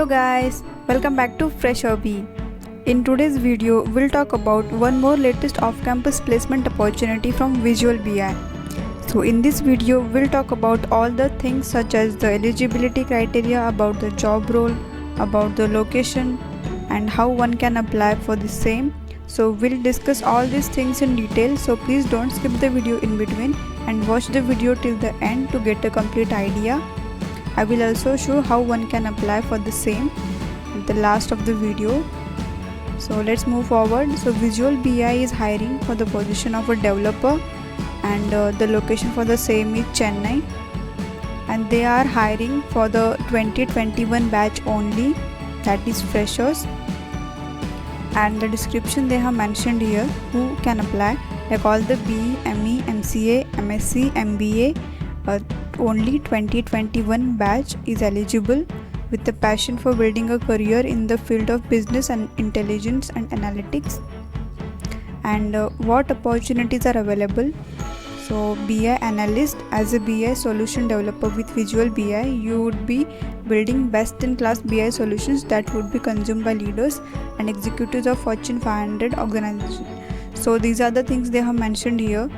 Hello guys, welcome back to Fresh Hobby. In today's video, we'll talk about one more latest off-campus placement opportunity from Visual BI. So in this video, we'll talk about all the things such as the eligibility criteria, about the job role, about the location, and how one can apply for the same. So we'll discuss all these things in detail, so please don't skip the video in between and watch the video till the end to get a complete idea. I will also show how one can apply for the same at the last of the video. So let's move forward. So Visual BI is hiring for the position of a developer, and the location for the same is Chennai, and they are hiring for the 2021 batch only, that is freshers. And the description they have mentioned here who can apply, like all the BE, ME, MCA, MSc, MBA, only 2021 batch is eligible with the passion for building a career in the field of business and intelligence and analytics. And what opportunities are available? So BI analyst, as a BI solution developer with Visual BI, you would be building best in class BI solutions that would be consumed by leaders and executives of Fortune 500 organizations. So these are the things they have mentioned here.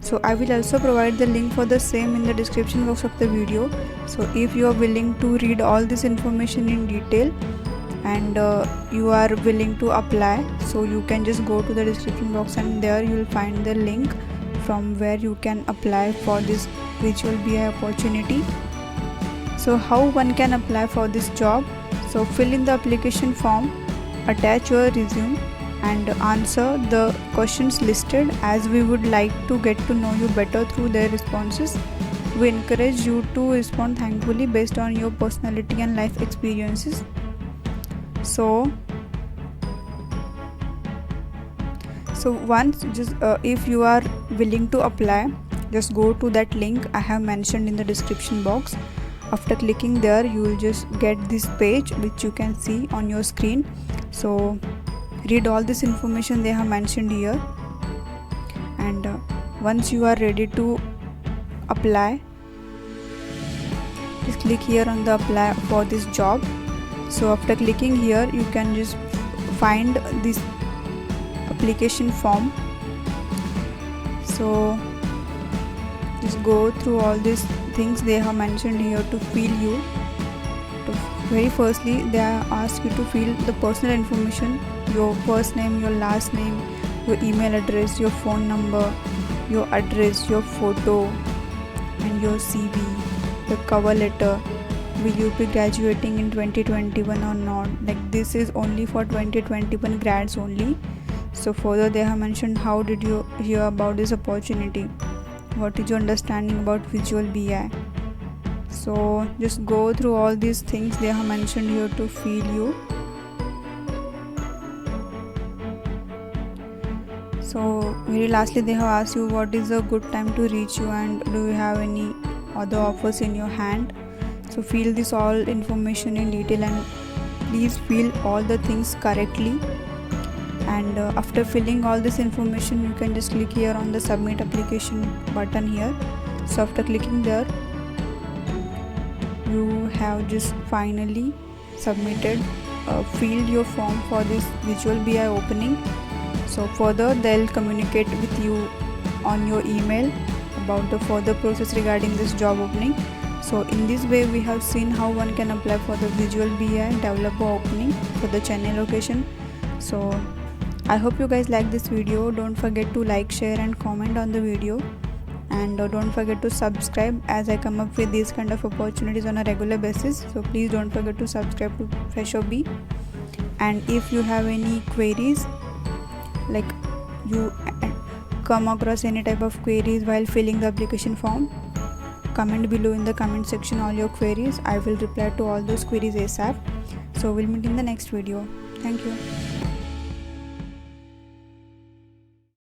So I will also provide the link for the same in the description box of the video. So if you are willing to read all this information in detail and you are willing to apply, so you can just go to the description box and there you will find the link from where you can apply for this Visual BI opportunity. So how one can apply for this job? So fill in the application form, attach your resume, and answer the questions listed, as we would like to get to know you better through their responses. We encourage you to respond thankfully based on your personality and life experiences. So once if you are willing to apply, just go to that link I have mentioned in the description box. After clicking there, you will just get this page which you can see on your screen. So read all this information they have mentioned here, and once you are ready to apply, just click here on the apply for this job. So after clicking here, you can just find this application form. So just go through all these things they have mentioned here to fill you. Very firstly, they ask you to fill the personal information, your first name, your last name, your email address, your phone number, your address, your photo, and your CV, the cover letter. Will you be graduating in 2021 or not? Like this is only for 2021 grads only. So further they have mentioned how did you hear about this opportunity, what is your understanding about Visual BI. So just go through all these things they have mentioned here to fill you. So very lastly they have asked you what is a good time to reach you and do you have any other offers in your hand. So fill this all information in detail and please fill all the things correctly. And after filling all this information, you can just click here on the submit application button here. So after clicking there, you have just finally submitted, filled your form for this Visual BI opening. So further they'll communicate with you on your email about the further process regarding this job opening. So in this way we have seen how one can apply for the Visual BI developer opening for the Chennai location. So I hope you guys like this video. Don't forget to like, share and comment on the video, and don't forget to subscribe as I come up with these kind of opportunities on a regular basis. So please don't forget to subscribe to Fresh Hobby. And if you have any queries, like you come across any type of queries while filling the application form, comment below in the comment section all your queries. I will reply to all those queries ASAP. So we'll meet in the next video. Thank you.